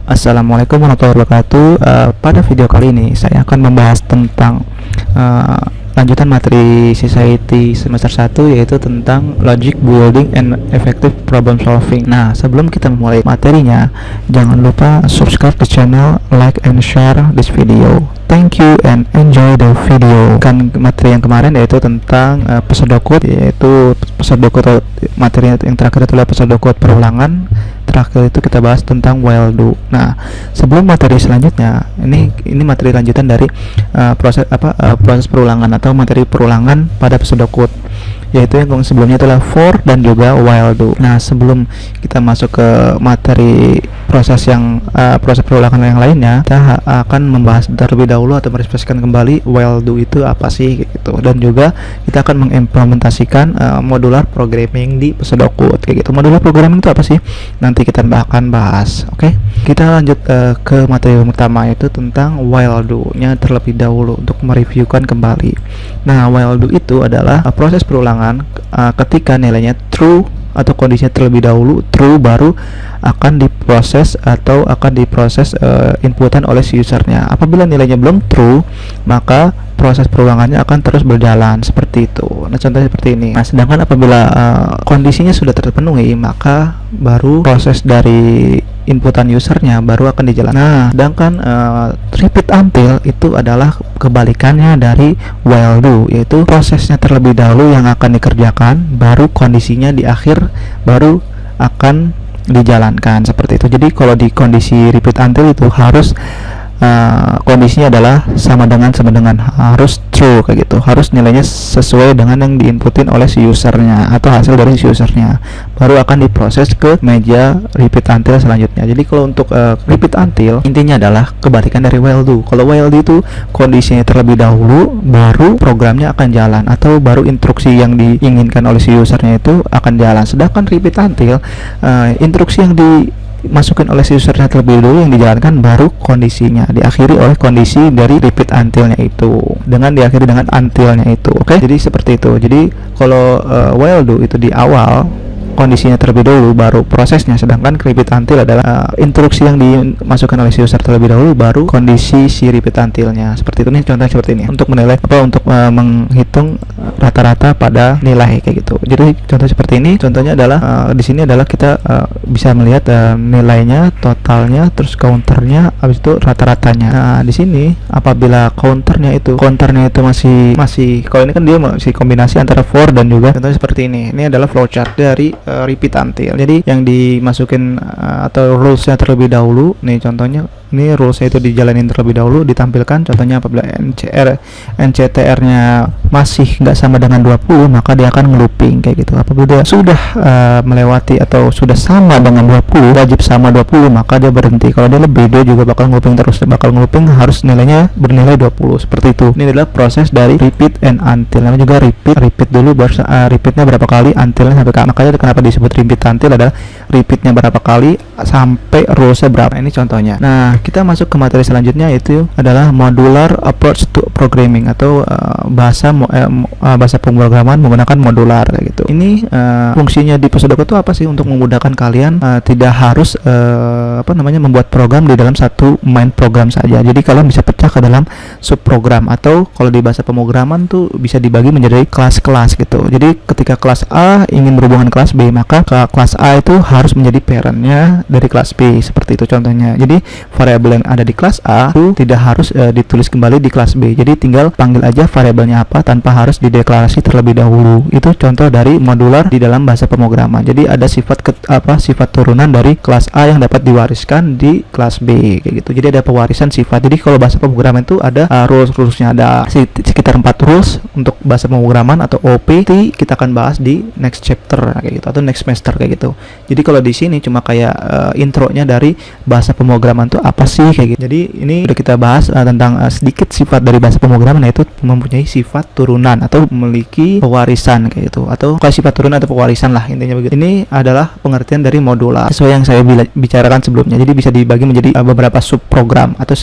Assalamualaikum warahmatullahi wabarakatuh. Pada video kali ini saya akan membahas tentang lanjutan materi Society semester 1, yaitu tentang Logic Building and Effective Problem Solving. Nah, sebelum kita memulai materinya, jangan lupa subscribe ke channel, like and share this video. Thank you and enjoy the video. Kan materi yang kemarin yaitu tentang pseudocode, yaitu pseudocode materi yang terakhir itu adalah pseudocode perulangan. Terakhir itu kita bahas tentang while do. Nah, sebelum materi selanjutnya, ini materi lanjutan dari proses perulangan atau materi perulangan pada pseudocode, yaitu yang sebelumnya adalah for dan juga while do. Nah, sebelum kita masuk ke materi proses perulangan yang lainnya, kita akan membahas terlebih dahulu atau merefleksikan kembali while do itu apa sih gitu, dan juga kita akan mengimplementasikan modular programming di pseudocode kayak gitu. Modular programming itu apa sih? Nanti kita akan bahas. Oke, kita lanjut ke materi yang utama, yaitu tentang while do-nya terlebih dahulu untuk mereviewkan kembali. Nah, while do itu adalah proses perulangan ketika nilainya true atau kondisinya terlebih dahulu true, baru akan diproses inputan oleh si usernya. Apabila nilainya belum true, maka proses perulangannya akan terus berjalan seperti itu. Nah, contohnya seperti ini. Nah, sedangkan apabila kondisinya sudah terpenuhi, maka baru proses dari inputan usernya baru akan dijalankan. Nah, sedangkan repeat until itu adalah kebalikannya dari while do, yaitu prosesnya terlebih dahulu yang akan dikerjakan, baru kondisinya di akhir baru akan dijalankan seperti itu. Jadi kalau di kondisi repeat until itu harus kondisinya adalah sama dengan harus true kayak gitu, harus nilainya sesuai dengan yang diinputin oleh si usernya atau hasil dari si usernya, baru akan diproses ke meja repeat until selanjutnya. Jadi kalau untuk repeat until intinya adalah kebalikan dari while do. Kalau while do itu kondisinya terlebih dahulu, baru programnya akan jalan atau baru instruksi yang diinginkan oleh si usernya itu akan jalan. Sedangkan repeat until instruksi yang dimasukin oleh si usernya terlebih dulu yang dijalankan, baru kondisinya diakhiri oleh kondisi dari repeat until-nya itu, diakhiri dengan until-nya itu. Oke, jadi seperti itu. Jadi kalau while do itu di awal kondisinya terlebih dahulu baru prosesnya, sedangkan repeat until adalah instruksi yang dimasukkan oleh si user terlebih dahulu baru kondisi si repeat until-nya. Seperti itu nih, contohnya seperti ini untuk menilai untuk menghitung rata-rata pada nilai kayak gitu. Jadi contoh seperti ini, contohnya adalah di sini adalah kita bisa melihat nilainya, totalnya, terus counternya, habis itu rata-ratanya. Nah, di sini apabila counternya itu masih kalau ini kan dia masih kombinasi antara for dan juga, contohnya seperti ini. Ini adalah flowchart dari repeat until. Jadi yang dimasukin atau rulesnya terlebih dahulu nih, contohnya ini rulesnya itu dijalanin terlebih dahulu, ditampilkan. Contohnya apabila NCTR nya masih nggak sama dengan 20, maka dia akan ngelooping kayak gitu. Apabila dia sudah melewati atau sudah sama dengan 20, wajib sama 20, maka dia berhenti. Kalau dia lebih, dia juga bakal ngelooping terus, harus nilainya bernilai 20 seperti itu. Ini adalah proses dari repeat and until. Namanya juga repeat dulu, baru repeatnya berapa kali, untilnya sampai makanya kenapa disebut repeat until adalah repeatnya berapa kali sampai rulesnya berapa. Ini contohnya. Nah, kita masuk ke materi selanjutnya, yaitu adalah modular approach to programming atau bahasa pemrograman menggunakan modular kayak gitu. Ini fungsinya di pseudocode itu apa sih? Untuk memudahkan kalian tidak harus membuat program di dalam satu main program saja. Jadi kalian bisa pecah ke dalam subprogram, atau kalau di bahasa pemrograman tuh bisa dibagi menjadi kelas-kelas gitu. Jadi ketika kelas A ingin berhubungan kelas B, maka kelas A itu harus menjadi parentnya dari kelas B, seperti itu contohnya. Jadi variabel yang ada di kelas A itu tidak harus ditulis kembali di kelas B, jadi tinggal panggil aja variabelnya apa tanpa harus dideklarasi terlebih dahulu. Itu contoh dari modular di dalam bahasa pemrograman. Jadi ada sifat turunan dari kelas A yang dapat diwariskan di kelas B kayak gitu. Jadi ada pewarisan sifat. Jadi kalau bahasa pemrograman itu ada rulesnya, ada sekitar 4 rules untuk bahasa pemrograman atau OP. Kita akan bahas di next chapter kayak gitu, atau next semester kayak gitu. Jadi kalau di sini cuma kayak intronya dari bahasa pemrograman itu apa apa sih kayak gitu. Jadi ini udah kita bahas tentang sedikit sifat dari bahasa pemrograman, yaitu mempunyai sifat turunan atau memiliki pewarisan kayak gitu, atau kalau sifat turunan atau pewarisan lah intinya begitu. Ini adalah pengertian dari modular sesuai yang saya bicarakan sebelumnya. Jadi bisa dibagi menjadi beberapa subprogram atau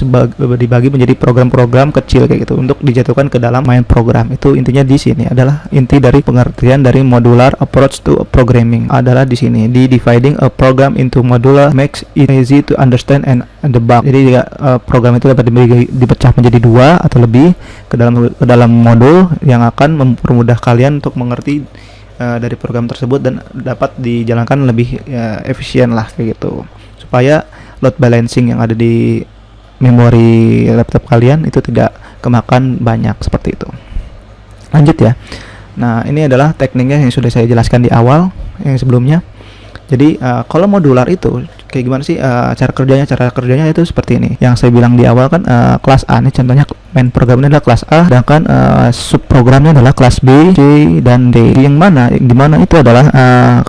dibagi menjadi program-program kecil kayak gitu untuk dijatuhkan ke dalam main program. Itu intinya di sini adalah inti dari pengertian dari modular approach to programming adalah di sini. Di dividing a program into modular makes it easy to understand and debug. Jadi jika program itu dapat dipecah menjadi dua atau lebih ke dalam modul yang akan mempermudah kalian untuk mengerti dari program tersebut dan dapat dijalankan lebih efisien lah kayak gitu, supaya load balancing yang ada di memori laptop kalian itu tidak kemakan banyak seperti itu. Lanjut ya. Nah, ini adalah tekniknya yang sudah saya jelaskan di awal yang sebelumnya. Jadi kalau modular itu kayak gimana sih cara kerjanya itu seperti ini. Yang saya bilang di awal kan kelas A ini contohnya main programnya adalah kelas A, sedangkan subprogramnya adalah kelas B, C, dan D. Yang mana itu adalah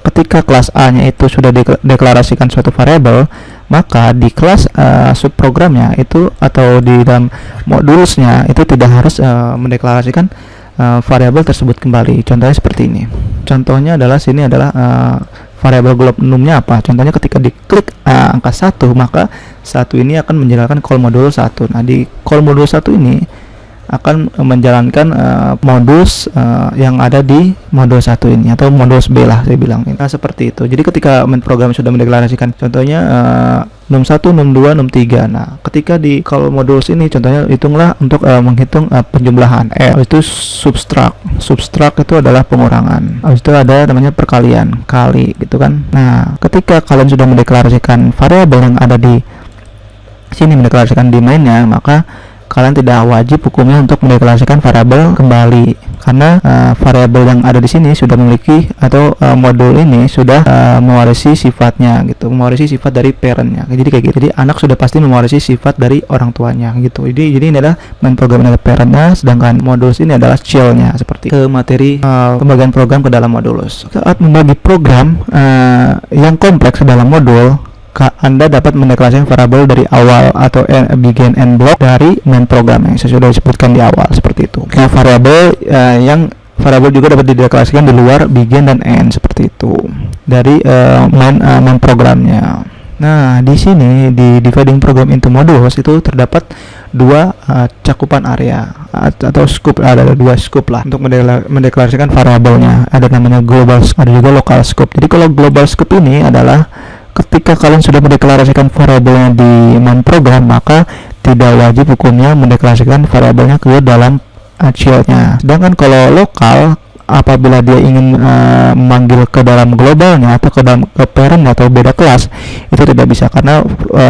ketika kelas A-nya itu sudah deklarasikan suatu variabel, maka di kelas subprogramnya itu atau di dalam modulsnya itu tidak harus mendeklarasikan variabel tersebut kembali. Contohnya seperti ini. Contohnya adalah sini adalah variabel globnum-nya apa? Contohnya ketika diklik angka 1, maka 1 ini akan menjalankan call modul 1. Nah, di call modul 1 ini akan menjalankan modus yang ada di modul 1 ini atau modus B lah saya bilang. Nah, seperti itu. Jadi ketika main program sudah mendeklarasikan contohnya num 1, num 2, num 3. Nah, ketika di call modulus ini contohnya hitunglah untuk menghitung penjumlahan. Itu subtract. Subtract itu adalah pengurangan. Habis itu ada namanya perkalian, kali gitu kan. Nah, ketika kalian sudah mendeklarasikan variabel yang ada di sini, mendeklarasikan di mainnya, maka kalian tidak wajib hukumnya untuk mendeklarasikan variabel kembali, karena variabel yang ada di sini sudah memiliki atau modul ini sudah mewarisi sifatnya gitu, mewarisi sifat dari parentnya. Jadi kayak gitu. Jadi anak sudah pasti mewarisi sifat dari orang tuanya gitu. Jadi ini adalah main program adalah parentnya, sedangkan modulus ini adalah childnya, seperti ke materi pembagian program ke dalam modulus. Saat membagi program yang kompleks ke dalam modul, Anda dapat mendeklarasikan variabel dari awal atau begin end block dari main program yang saya sudah sebutkan di awal seperti itu. Nah, variabel juga dapat dideklarasikan di luar begin dan end seperti itu dari main programnya. Nah, di sini di dividing program into modules itu terdapat dua cakupan area atau scope, ada dua scope lah untuk mendeklarasikan variabelnya. Ada namanya global scope, ada juga local scope. Jadi kalau global scope ini adalah ketika kalian sudah mendeklarasikan variabelnya di main program, maka tidak wajib hukumnya mendeklarasikan variabelnya ke dalam childnya. Sedangkan kalau lokal, apabila dia ingin memanggil ke dalam globalnya atau ke dalam parent atau beda kelas, itu tidak bisa, karena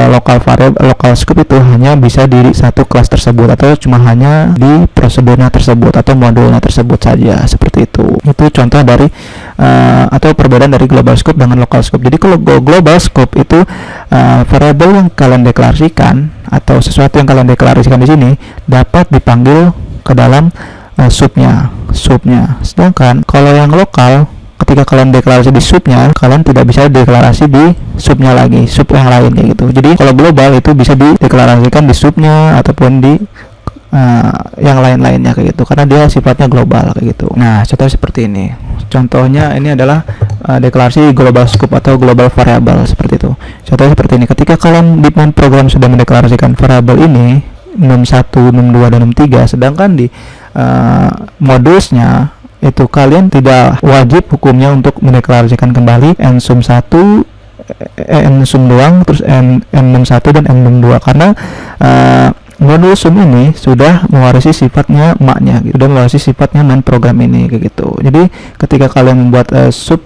local scope itu hanya bisa di satu kelas tersebut atau cuma hanya di prosedurnya tersebut atau modulnya tersebut saja, seperti itu. Itu contoh dari atau perbedaan dari global scope dengan local scope. Jadi kalau global scope itu variabel yang kalian deklarasikan atau sesuatu yang kalian deklarasikan di sini dapat dipanggil ke dalam subnya. Sedangkan kalau yang lokal, ketika kalian deklarasi di subnya, kalian tidak bisa deklarasi di subnya lagi, sub yang lain kayak gitu. Jadi kalau global itu bisa dideklarasikan di subnya ataupun di yang lain-lainnya kayak gitu, karena dia sifatnya global kayak gitu. Nah, contoh seperti ini. Contohnya ini adalah deklarasi global scope atau global variable seperti itu. Contohnya seperti ini. Ketika kalian di main program sudah mendeklarasikan variabel ini num 1, num 2, dan num 3, sedangkan di modusnya itu kalian tidak wajib hukumnya untuk mendeklarasikan kembali n sum 1, n sum doang, terus n num 1 dan n num 2, karena modul sum ini sudah mewarisi sifatnya emaknya, sudah mewarisi sifatnya main program ini kayak gitu. Jadi ketika kalian membuat sub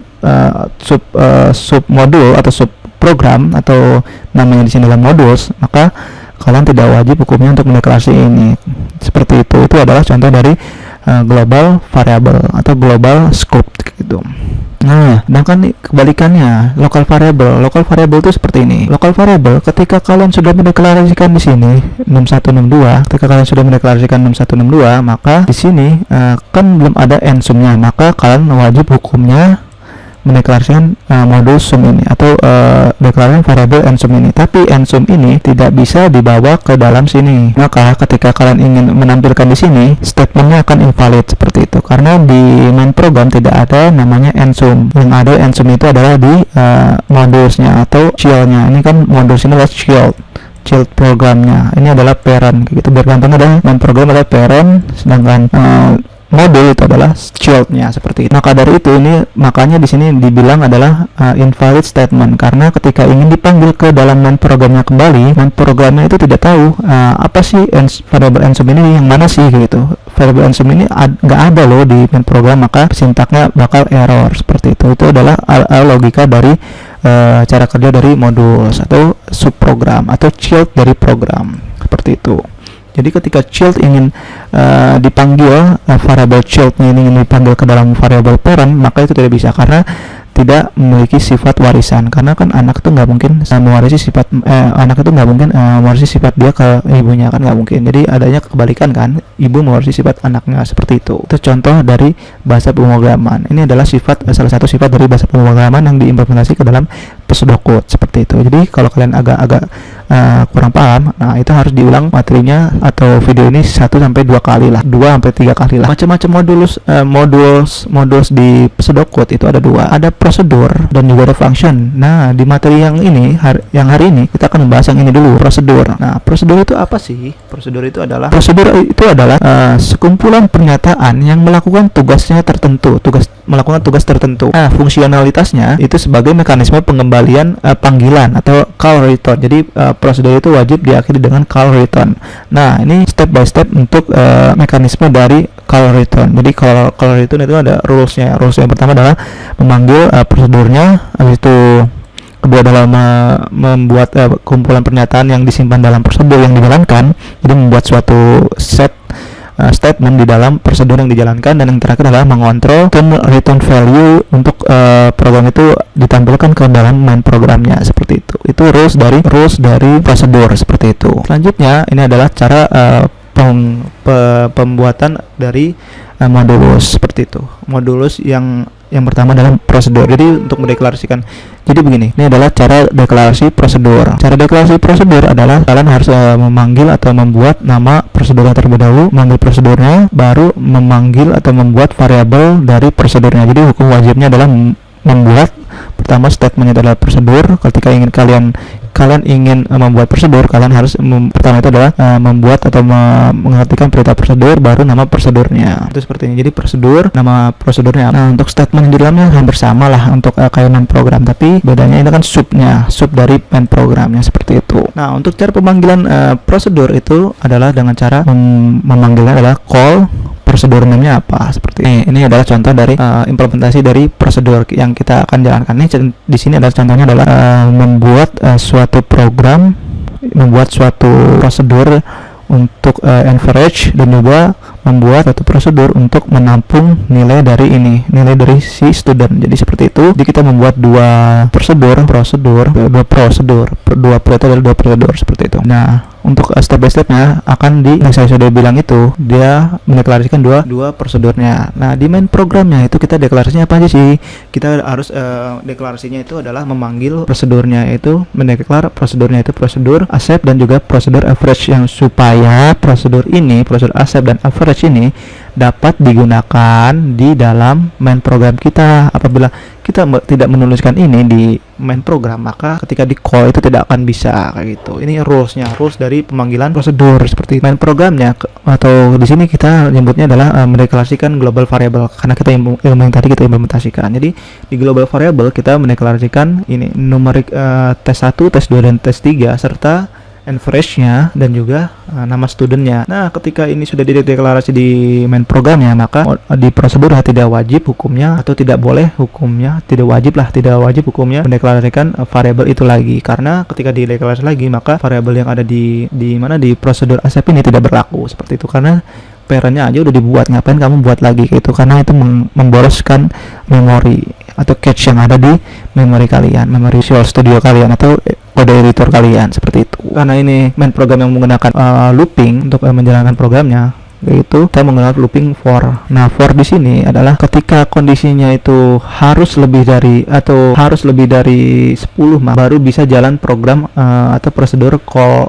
modul atau sub program atau namanya di sini adalah modules, maka kalian tidak wajib hukumnya untuk mendeklarasi ini. Seperti itu. Itu adalah contoh dari global variable atau global scope gitu. Nah, sedangkan kebalikannya, local variable itu seperti ini. Local variable ketika kalian sudah mendeklarasikan di sini num 1, num 2, ketika kalian sudah mendeklarasikan num 1, num 2, maka di sini kan belum ada n sumnya, maka kalian wajib hukumnya mendeklarasikan modul sum ini atau deklarasi variabel nsum ini. Tapi nsum ini tidak bisa dibawa ke dalam sini. Maka ketika kalian ingin menampilkan di sini, statementnya akan invalid seperti itu. Karena di main program tidak ada namanya nsum. Yang ada nsum itu adalah di modulsnya atau child-nya. Ini kan modulus ini adalah child programnya. Ini adalah parent. Gitu. Biar gampang adalah main program adalah parent, sedangkan modul itu adalah child-nya seperti itu. Maka dari itu ini makanya di sini dibilang adalah invalid statement, karena ketika ingin dipanggil ke dalam main programnya kembali, main programnya itu tidak tahu apa sih variable nsum ini yang mana sih gitu. Variable nsum ini nggak ada loh di main program, maka sintaknya bakal error seperti itu. Itu adalah logika dari cara kerja dari modul atau subprogram atau child dari program seperti itu. Jadi ketika child ingin dipanggil, variable child-nya ini ingin dipanggil ke dalam variable parent, maka itu tidak bisa karena tidak memiliki sifat warisan. Karena kan anak itu nggak mungkin mewarisi sifat mewarisi sifat dia ke ibunya, kan nggak mungkin. Jadi adanya kebalikan kan, ibu mewarisi sifat anaknya seperti itu. Itu contoh dari bahasa pemrograman. Ini adalah salah satu sifat dari bahasa pemrograman yang diimplementasi ke dalam pseudocode seperti itu. Jadi kalau kalian agak kurang paham, nah itu harus diulang materinya atau video ini 1-2 kali lah, 2-3 kali lah. Macam-macam modulus di pseudocode itu ada 2, ada prosedur dan juga ada function. Nah, di materi yang hari ini kita akan membahas yang ini dulu, prosedur. Nah, prosedur itu apa sih? Prosedur itu adalah sekumpulan pernyataan yang melakukan melakukan tugas tertentu. Nah, fungsionalitasnya itu sebagai mekanisme pengembalian panggilan atau call return. Jadi prosedur itu wajib diakhiri dengan call return. Nah, ini step by step untuk mekanisme dari call return. Jadi call return itu ada rulesnya. Rules yang pertama adalah memanggil prosedurnya, habis itu kedua adalah membuat kumpulan pernyataan yang disimpan dalam prosedur yang dijalankan. Jadi membuat suatu set statement di dalam prosedur yang dijalankan, dan yang terakhir adalah mengontrol return value untuk program itu ditampilkan ke dalam main programnya seperti itu. Itu rules dari prosedur seperti itu. Selanjutnya ini adalah cara pembuatan dari modulus seperti itu. Modulus yang pertama dalam prosedur. Jadi untuk mendeklarasikan, jadi begini, ini adalah cara deklarasi prosedur. Cara deklarasi prosedur adalah kalian harus memanggil atau membuat nama prosedurnya terlebih dahulu, memanggil prosedurnya, baru memanggil atau membuat variabel dari prosedurnya. Jadi hukum wajibnya adalah membuat pertama statementnya adalah prosedur. Ketika kalian ingin membuat prosedur, kalian harus pertama itu adalah membuat atau mengartikan perintah prosedur, baru nama prosedurnya. Itu seperti ini. Jadi prosedur, nama prosedurnya. Nah, untuk statement di dalamnya hampir sama lah untuk kayak main program, tapi bedanya ini kan sub dari main programnya seperti itu. Nah, untuk cara pemanggilan prosedur itu adalah dengan cara memanggilnya adalah call prosedur namanya apa seperti ini. Ini adalah contoh dari implementasi dari prosedur yang kita akan jalankan. Ini di sini adalah contohnya adalah membuat suatu prosedur untuk average, dan juga membuat satu prosedur untuk menampung nilai dari si student. Jadi seperti itu. Jadi kita membuat dua prosedur seperti itu. Nah, untuk step by stepnya akan yang saya sudah bilang itu, dia mendeklarasikan dua prosedurnya. Nah, di main programnya itu kita deklarasinya apa aja sih? Kita harus deklarasinya itu adalah memanggil prosedurnya itu, mendeklar prosedurnya itu prosedur accept dan juga prosedur average, yang supaya prosedur accept dan average ini dapat digunakan di dalam main program kita. Apabila kita tidak menuliskan ini di main program, maka ketika di call itu tidak akan bisa kayak gitu. Ini rules dari pemanggilan prosedur seperti main programnya, atau di sini kita nyebutnya adalah mendeklarasikan global variable, karena kita ilmu yang tadi kita implementasikan. Jadi di global variable kita mendeklarasikan ini numerik tes 1, tes 2 dan tes 3 serta average-nya dan juga nama studentnya. Nah, ketika ini sudah dideklarasi di main programnya, maka di prosedur tidak wajib hukumnya atau tidak wajib hukumnya mendeklarasikan variabel itu lagi, karena ketika dideklarasi lagi maka variabel yang ada di prosedur accept ini tidak berlaku seperti itu, karena parentnya aja udah dibuat, ngapain kamu buat lagi gitu, karena itu memboroskan memori atau cache yang ada di memori kalian, memori Visual Studio kalian atau kode editor kalian seperti itu. Karena ini main program yang menggunakan looping untuk menjalankan programnya, yaitu kita menggunakan looping for. Nah, for di sini adalah ketika kondisinya itu harus lebih dari 10 baru bisa jalan program atau prosedur call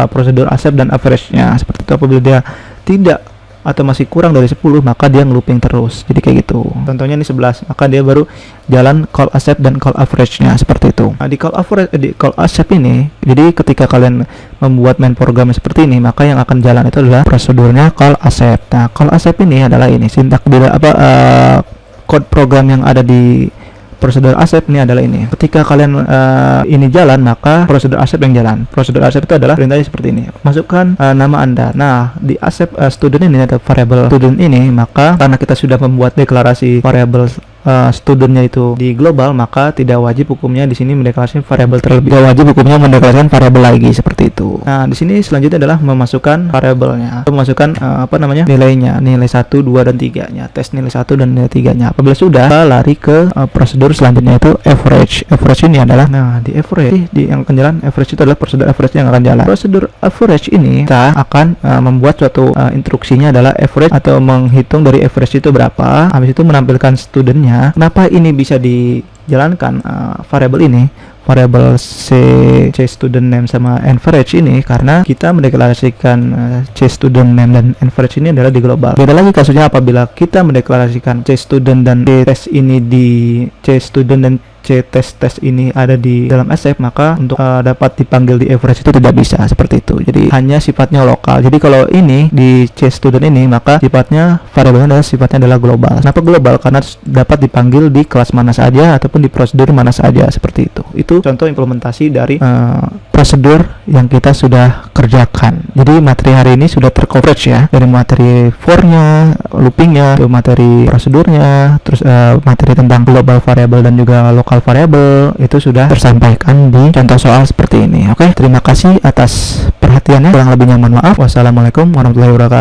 prosedur accept dan average-nya. Seperti itu. Apabila dia tidak atau masih kurang dari 10, maka dia ngelooping terus. Jadi kayak gitu. Contohnya ini 11, maka dia baru jalan call accept dan call average-nya, seperti itu. Nah, di call accept ini, jadi ketika kalian membuat main program seperti ini, maka yang akan jalan itu adalah prosedurnya call accept. Nah, call accept ini adalah ini sintak code program yang ada di prosedur accept ini adalah ini. Ketika kalian ini jalan, maka prosedur accept yang jalan. Prosedur accept itu adalah perintahnya seperti ini. Masukkan nama Anda. Nah, di accept student ini ada variable student ini, maka karena kita sudah membuat deklarasi variable studentnya itu di global, maka tidak wajib hukumnya di sini mendeklarasikan variabel terlebih. Tidak wajib hukumnya mendeklarasikan variabel lagi, seperti itu. Nah, di sini selanjutnya adalah memasukkan variabelnya, memasukkan nilainya, nilai 1, 2 dan 3-nya, tes nilai 1 dan nilai 3-nya. Apabila sudah, kita lari ke prosedur selanjutnya itu average. Average ini adalah di average yang akan jalan, average itu adalah prosedur average yang akan jalan. Prosedur average ini kita akan membuat suatu instruksinya adalah average atau menghitung dari average itu berapa, habis itu menampilkan studentnya. Kenapa ini bisa dijalankan variabel ini, variabel c student name sama average ini, karena kita mendeklarasikan c student name dan average ini adalah di global. Beda lagi kasusnya apabila kita mendeklarasikan c student dan c test ini di c student dan c test ini ada di dalam accept, maka untuk dapat dipanggil di average itu tidak bisa, seperti itu. Jadi hanya sifatnya lokal. Jadi kalau ini di c student ini, maka sifatnya variabelnya adalah global. Kenapa global? Karena dapat dipanggil di kelas mana saja ataupun di prosedur mana saja, seperti itu. Itu contoh implementasi dari prosedur yang kita sudah kerjakan. Jadi materi hari ini sudah tercoverage ya, dari materi for-nya, looping-nya, materi prosedurnya, terus materi tentang global variable dan juga local variable itu sudah tersampaikan di contoh soal seperti ini. Oke, terima kasih atas perhatiannya. Kurang lebihnya mohon maaf. Wassalamualaikum warahmatullahi wabarakatuh.